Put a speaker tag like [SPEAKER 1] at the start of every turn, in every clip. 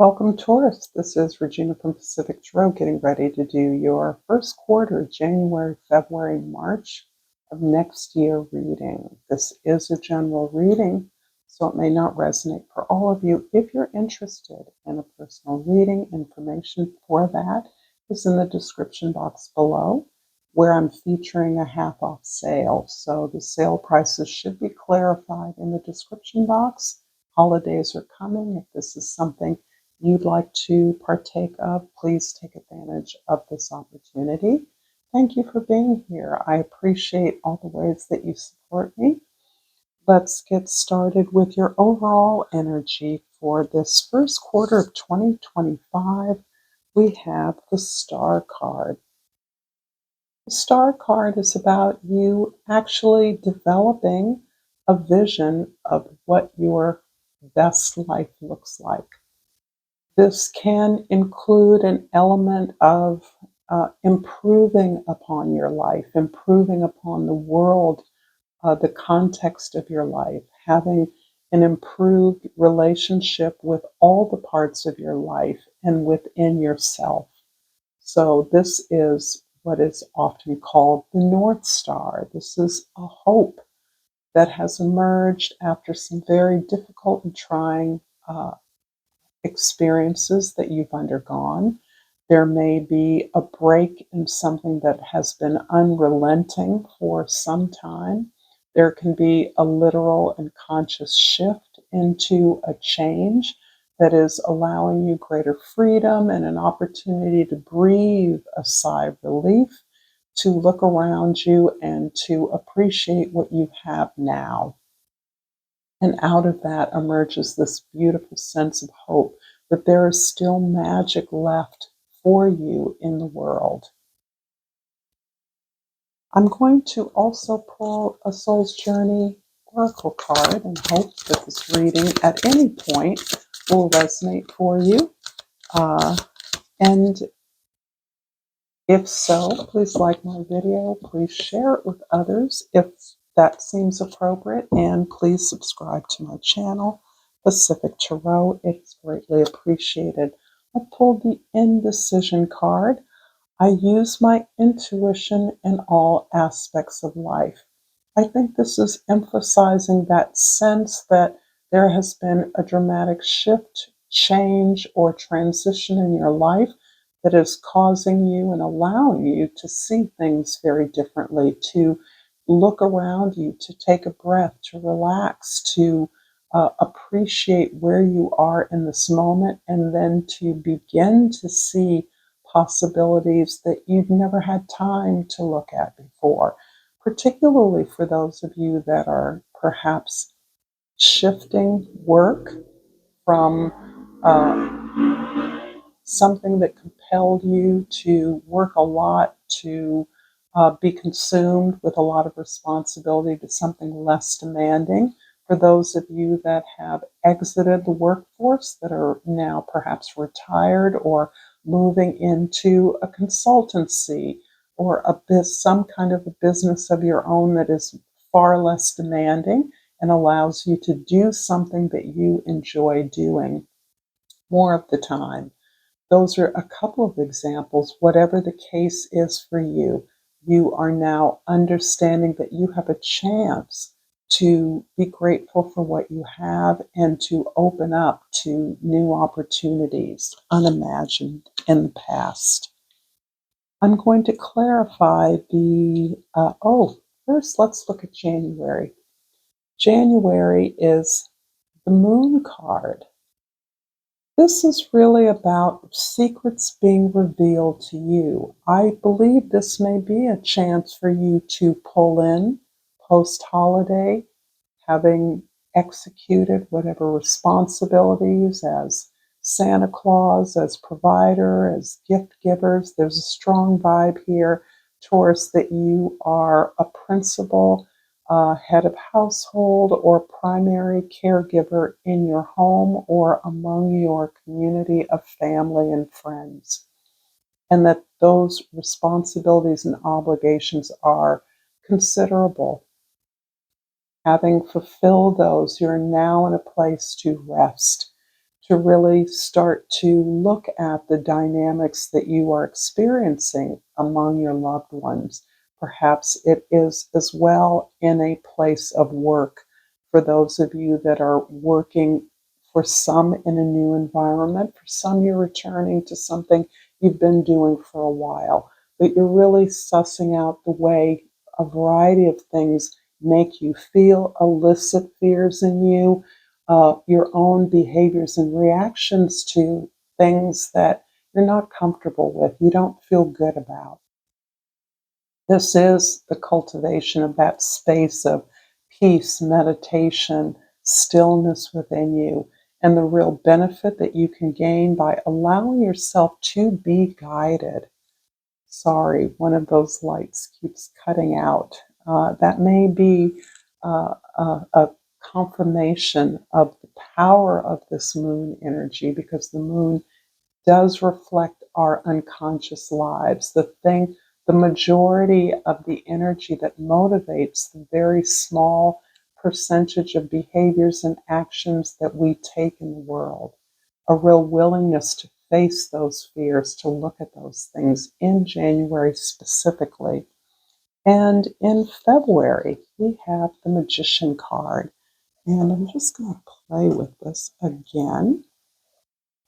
[SPEAKER 1] Welcome, Taurus. This is Regina from Pacific Tarot getting ready to do your first quarter, January, February, March of next year reading. This is a general reading, so it may not resonate for all of you. If you're interested in a personal reading, information for that is in the description box below, where I'm featuring a half-off sale. So the sale prices should be clarified in the description box. Holidays are coming. If this is something you'd like to partake of, please take advantage of this opportunity. Thank you for being here. I appreciate all the ways that you support me. Let's get started with your overall energy for this first quarter of 2025. We have the Star card. The Star card is about you actually developing a vision of what your best life looks like. This can include an element of improving upon your life, improving upon the world, the context of your life, having an improved relationship with all the parts of your life and within yourself. So this is what is often called the North Star. This is a hope that has emerged after some very difficult and trying experiences that you've undergone. There may be a break in something that has been unrelenting for some time. There can be a literal and conscious shift into a change that is allowing you greater freedom and an opportunity to breathe a sigh of relief, to look around you and to appreciate what you have now. And out of that emerges this beautiful sense of hope that there is still magic left for you in the world. I'm going to also pull a Soul's Journey Oracle card and hope that this reading at any point will resonate for you. And if so, please like my video, please share it with others if that seems appropriate, and please subscribe to my channel, Pacific Tarot. It's greatly appreciated. I pulled the Indecision card. I use my intuition in all aspects of life. I think this is emphasizing that sense that there has been a dramatic shift, change, or transition in your life that is causing you and allowing you to see things very differently, to look around you, to take a breath, to relax, to appreciate where you are in this moment, and then to begin to see possibilities that you've never had time to look at before, particularly for those of you that are perhaps shifting work from something that compelled you to work a lot, to be consumed with a lot of responsibility, to something less demanding. For those of you that have exited the workforce, that are now perhaps retired or moving into a consultancy or some kind of a business of your own that is far less demanding and allows you to do something that you enjoy doing more of the time. Those are a couple of examples. Whatever the case is for you, you are now understanding that you have a chance to be grateful for what you have and to open up to new opportunities unimagined in the past. I'm going to clarify first let's look at January. January is the Moon card. This is really about secrets being revealed to you. I believe this may be a chance for you to pull in post-holiday, having executed whatever responsibilities as Santa Claus, as provider, as gift givers. There's a strong vibe here, Taurus, that you are a principal, head of household, or primary caregiver in your home or among your community of family and friends. And that those responsibilities and obligations are considerable. Having fulfilled those, you're now in a place to to really start to look at the dynamics that you are experiencing among your loved ones. Perhaps it is as well in a place of work for those of you that are working, for some in a new environment, for some you're returning to something you've been doing for a while, but you're really sussing out the way a variety of things make you feel, elicit fears in you, your own behaviors and reactions to things that you're not comfortable with, you don't feel good about. This is the cultivation of that space of peace, meditation, stillness within you, and the real benefit that you can gain by allowing yourself to be guided. Sorry, one of those lights keeps cutting out. That may be a confirmation of the power of this moon energy, because the moon does reflect our unconscious lives. The majority of the energy that motivates the very small percentage of behaviors and actions that we take in the world. A real willingness to face those fears, to look at those things in January specifically. And in February, we have the Magician card. And I'm just going to play with this again.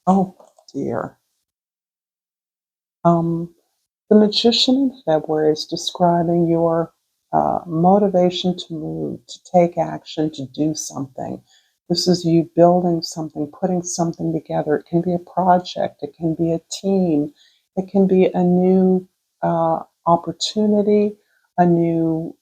[SPEAKER 1] Oh dear. The Magician in February is describing your motivation to move, to take action, to do something. This is you building something, putting something together. It can be a project, it can be a team, it can be a new opportunity, a new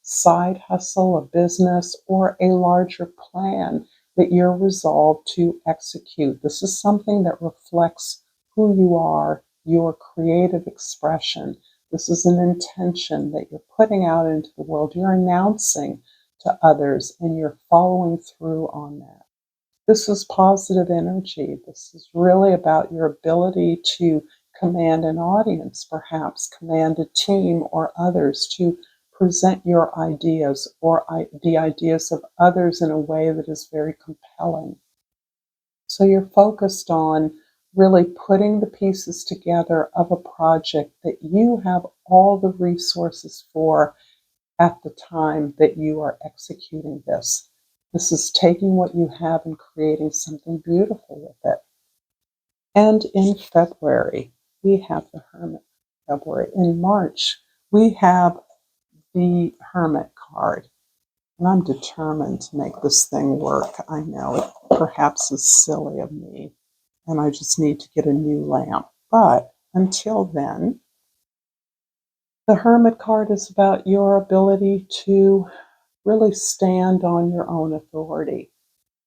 [SPEAKER 1] side hustle, a business, or a larger plan that you're resolved to execute. This is something that reflects who you are, your creative expression. This is an intention that you're putting out into the world. You're announcing to others and you're following through on that. This is positive energy. This is really about your ability to command an audience, perhaps command a team or others, to present your ideas or the ideas of others in a way that is very compelling. So you're focused on really putting the pieces together of a project that you have all the resources for at the time that you are executing this. This is taking what you have and creating something beautiful with it. And in February, we have the Hermit. February. In March, we have the Hermit card. And I'm determined to make this thing work. I know it perhaps is silly of me, and I just need to get a new lamp. But until then, the Hermit card is about your ability to really stand on your own authority.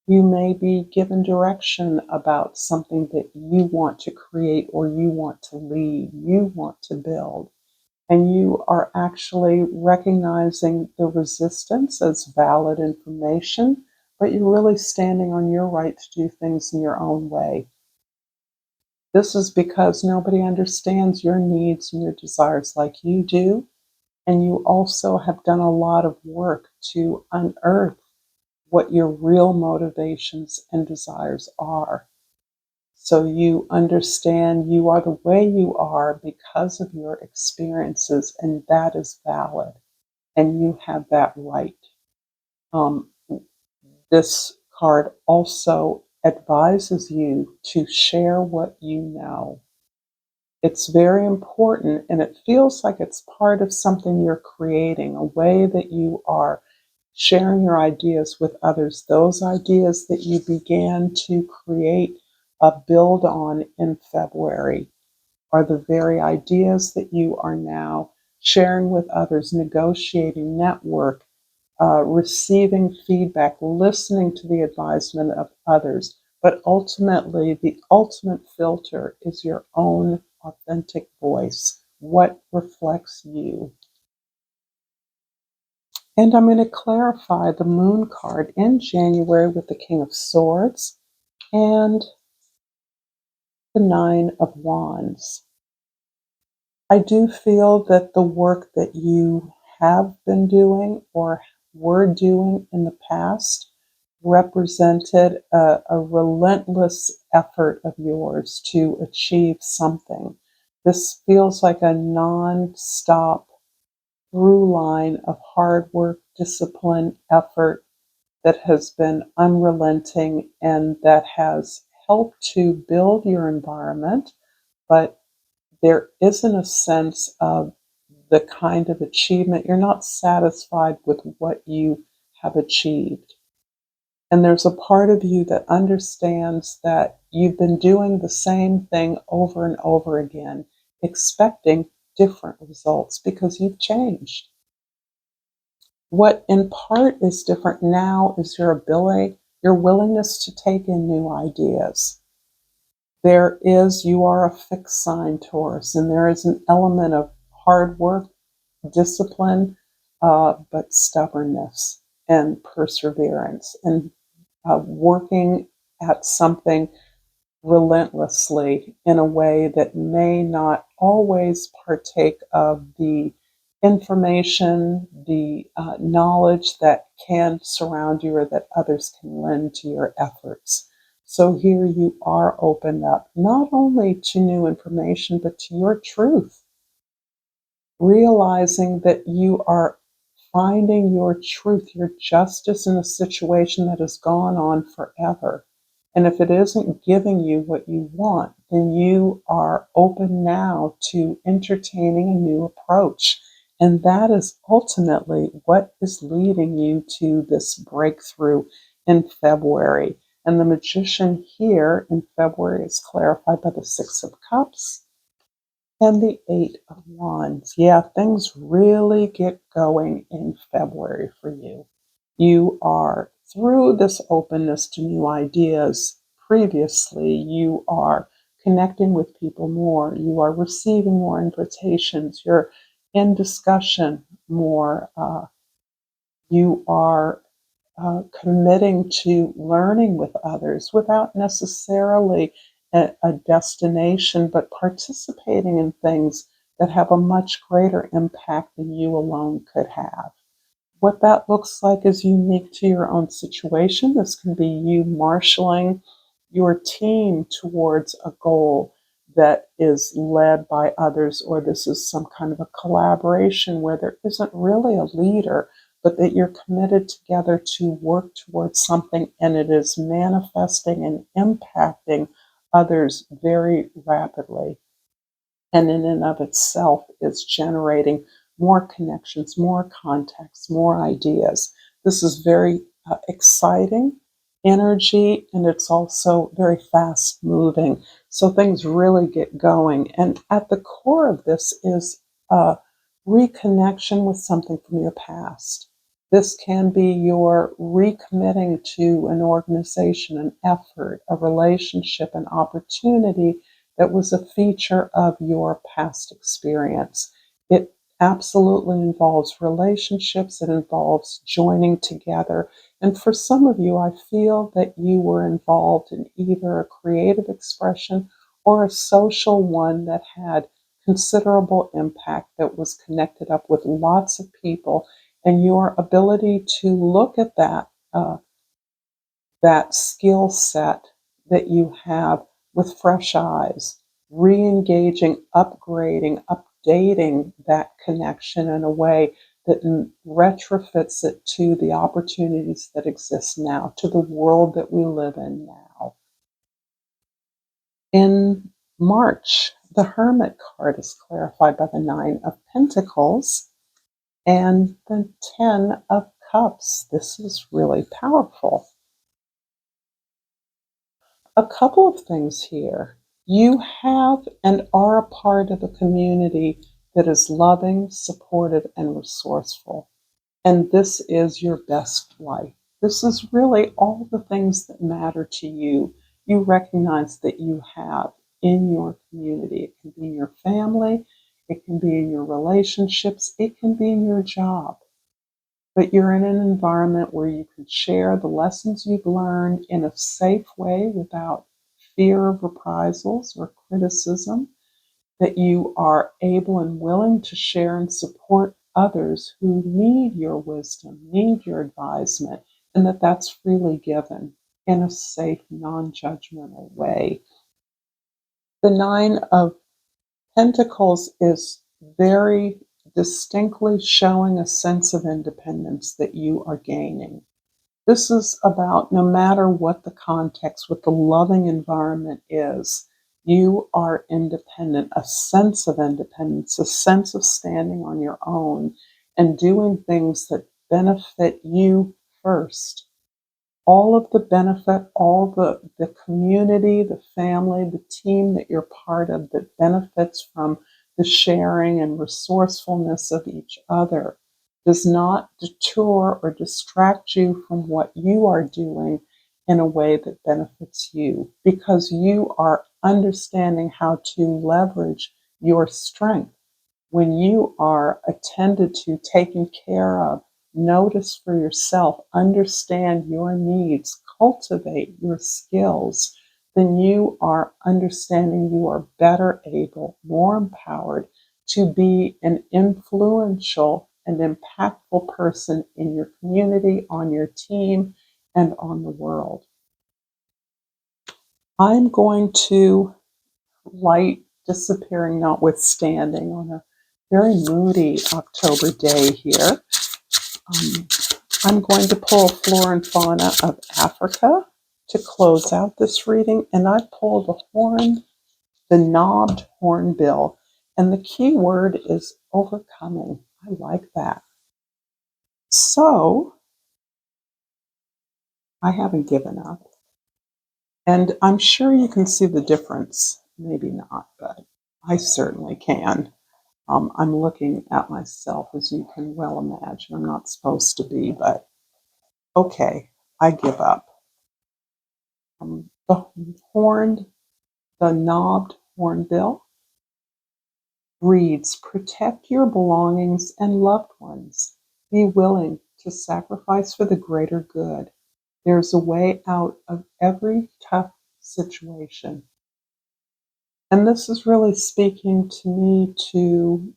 [SPEAKER 1] You may be given direction about something that you want to create or you want to lead, you want to build. And you are actually recognizing the resistance as valid information, but you're really standing on your right to do things in your own way. This is because nobody understands your needs and your desires like you do, and you also have done a lot of work to unearth what your real motivations and desires are. So you understand you are the way you are because of your experiences, and that is valid, and you have that right. Um, this card also advises you to share what you know. It's very important, and it feels like it's part of something you're creating, a way that you are sharing your ideas with others, those ideas that you began to create a build on in February are the very ideas that you are now sharing with others, negotiating, network, receiving feedback, listening to the advisement of others. But ultimately, the ultimate filter is your own authentic voice, what reflects you. And I'm going to clarify the Moon card in January with the King of Swords and the Nine of Wands. I do feel that the work that you have been doing or were doing in the past represented a relentless effort of yours to achieve something. This feels like a non-stop through line of hard work, discipline, effort that has been unrelenting and that has helped to build your environment, but there isn't a sense of the kind of achievement. You're not satisfied with what you have achieved. And there's a part of you that understands that you've been doing the same thing over and over again, expecting different results because you've changed. What in part is different now is your ability, your willingness to take in new ideas. You are a fixed sign Taurus, and there is an element of hard work, discipline, but stubbornness and perseverance and working at something relentlessly in a way that may not always partake of the information, the knowledge that can surround you or that others can lend to your efforts. So here you are opened up not only to new information, but to your truth, realizing that you are finding your truth, your justice in a situation that has gone on forever. And if it isn't giving you what you want, then you are open now to entertaining a new approach. And that is ultimately what is leading you to this breakthrough in February. And the magician here in February is clarified by the Six of Cups and the Eight of Wands. Yeah, things really get going in February for you. You are through this openness to new ideas. Previously, you are connecting with people more. You are receiving more invitations. You're in discussion more. You are committing to learning with others without necessarily a destination, but participating in things that have a much greater impact than you alone could have. What that looks like is unique to your own situation. This can be you marshaling your team towards a goal that is led by others, or this is some kind of a collaboration where there isn't really a leader, but that you're committed together to work towards something and it is manifesting and impacting others very rapidly. And in and of itself is generating more connections, more contacts, more ideas. This is very exciting energy, and it's also very fast moving. So things really get going. And at the core of this is a reconnection with something from your past. This can be your recommitting to an organization, an effort, a relationship, an opportunity that was a feature of your past experience. It absolutely involves relationships, it involves joining together. And for some of you, I feel that you were involved in either a creative expression or a social one that had considerable impact, that was connected up with lots of people. And your ability to look at that skill set that you have with fresh eyes, re-engaging, upgrading, updating that connection in a way that retrofits it to the opportunities that exist now, to the world that we live in now. In March, the Hermit card is clarified by the Nine of Pentacles and the Ten of Cups. This is really powerful. A couple of things here. You have and are a part of a community that is loving, supportive, and resourceful. And this is your best life. This is really all the things that matter to you. You recognize that you have in your community. It can be in your family, it can be in your relationships, it can be in your job. But you're in an environment where you can share the lessons you've learned in a safe way without fear of reprisals or criticism, that you are able and willing to share and support others who need your wisdom, need your advisement, and that that's freely given in a safe, non-judgmental way. The Nine of Pentacles is very distinctly showing a sense of independence that you are gaining. This is about no matter what the context, what the loving environment is, you are independent, a sense of independence, a sense of standing on your own and doing things that benefit you first. All of the benefit, all the community, the family, the team that you're part of that benefits from the sharing and resourcefulness of each other does not deter or distract you from what you are doing in a way that benefits you, because you are understanding how to leverage your strength. When you are attended to, taken care of, notice for yourself, understand your needs, cultivate your skills, then you are understanding you are better able, more empowered to be an influential and impactful person in your community, on your team, and on the world. I'm going to, light disappearing notwithstanding, on a very moody October day here, I'm going to pull Flora and Fauna of Africa to close out this reading, and I pulled the knobbed hornbill, and the key word is overcoming. I like that. So, I haven't given up, and I'm sure you can see the difference. Maybe not, but I certainly can. I'm looking at myself, as you can well imagine. I'm not supposed to be, but okay, I give up. The knobbed hornbill reads, protect your belongings and loved ones. Be willing to sacrifice for the greater good. There's a way out of every tough situation. And this is really speaking to me to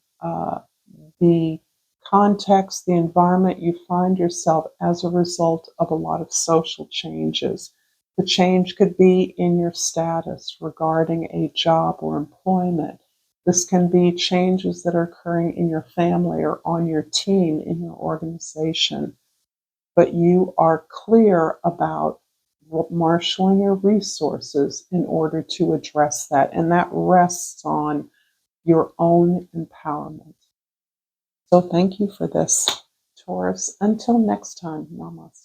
[SPEAKER 1] the context, the environment you find yourself as a result of a lot of social changes. The change could be in your status regarding a job or employment. This can be changes that are occurring in your family or on your team, in your organization. But you are clear about marshaling your resources in order to address that. And that rests on your own empowerment. So thank you for this, Taurus. Until next time, namaste.